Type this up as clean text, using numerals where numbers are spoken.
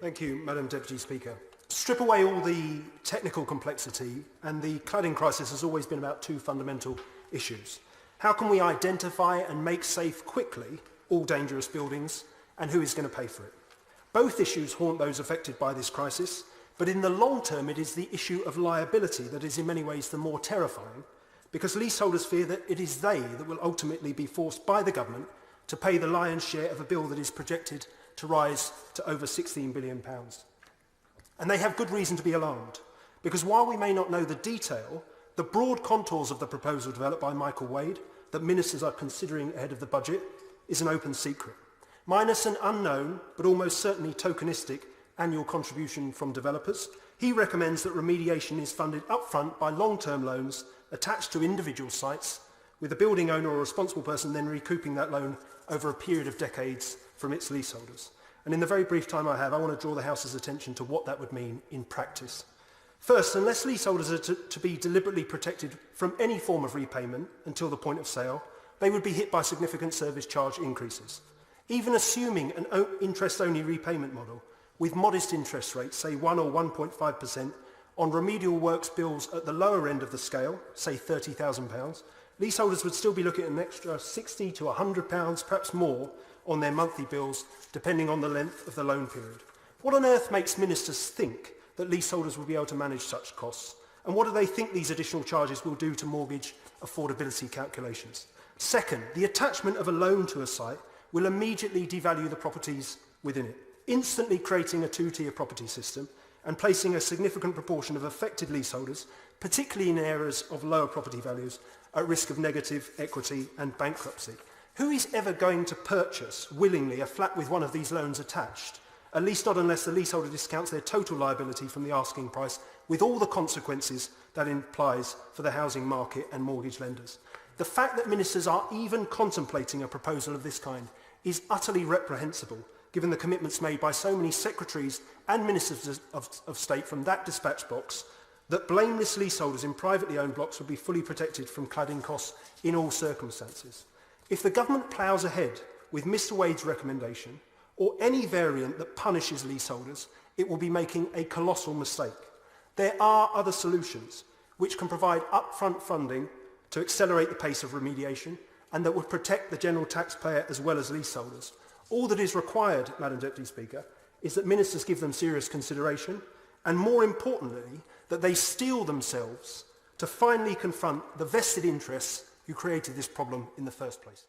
Thank you, Madam Deputy Speaker. Strip away all the technical complexity, and the cladding crisis has always been about two fundamental issues. How can we identify and make safe quickly all dangerous buildings, and who is going to pay for it? Both issues haunt those affected by this crisis, but in the long term it is the issue of liability that is in many ways the more terrifying, because leaseholders fear that it is they that will ultimately be forced by the government to pay the lion's share of a bill that is projected to rise to over £16 billion. And they have good reason to be alarmed, because while we may not know the detail, the broad contours of the proposal developed by Michael Wade that ministers are considering ahead of the budget is an open secret. Minus an unknown, but almost certainly tokenistic, annual contribution from developers, he recommends that remediation is funded upfront by long-term loans attached to individual sites, with the building owner or responsible person then recouping that loan over a period of decades from its leaseholders. And in the very brief time I have, I want to draw the House's attention to what that would mean in practice. First, unless leaseholders are to be deliberately protected from any form of repayment until the point of sale, they would be hit by significant service charge increases. Even assuming an interest-only repayment model with modest interest rates, say 1 or 1.5%, on remedial works bills at the lower end of the scale, say £30,000, leaseholders would still be looking at an extra £60 to £100, perhaps more, on their monthly bills, depending on the length of the loan period. What on earth makes ministers think that leaseholders will be able to manage such costs? And what do they think these additional charges will do to mortgage affordability calculations? Second, the attachment of a loan to a site will immediately devalue the properties within it, instantly creating a two-tier property system and placing a significant proportion of affected leaseholders, particularly in areas of lower property values, at risk of negative equity and bankruptcy. Who is ever going to purchase willingly a flat with one of these loans attached? At least not unless the leaseholder discounts their total liability from the asking price, with all the consequences that implies for the housing market and mortgage lenders. The fact that ministers are even contemplating a proposal of this kind is utterly reprehensible, given the commitments made by so many secretaries and ministers of state from that dispatch box that blameless leaseholders in privately owned blocks would be fully protected from cladding costs in all circumstances. If the government ploughs ahead with Mr Wade's recommendation, or any variant that punishes leaseholders, it will be making a colossal mistake. There are other solutions which can provide upfront funding to accelerate the pace of remediation and that would protect the general taxpayer as well as leaseholders. All that is required, Madam Deputy Speaker, is that ministers give them serious consideration and, more importantly, that they steel themselves to finally confront the vested interests who created this problem in the first place.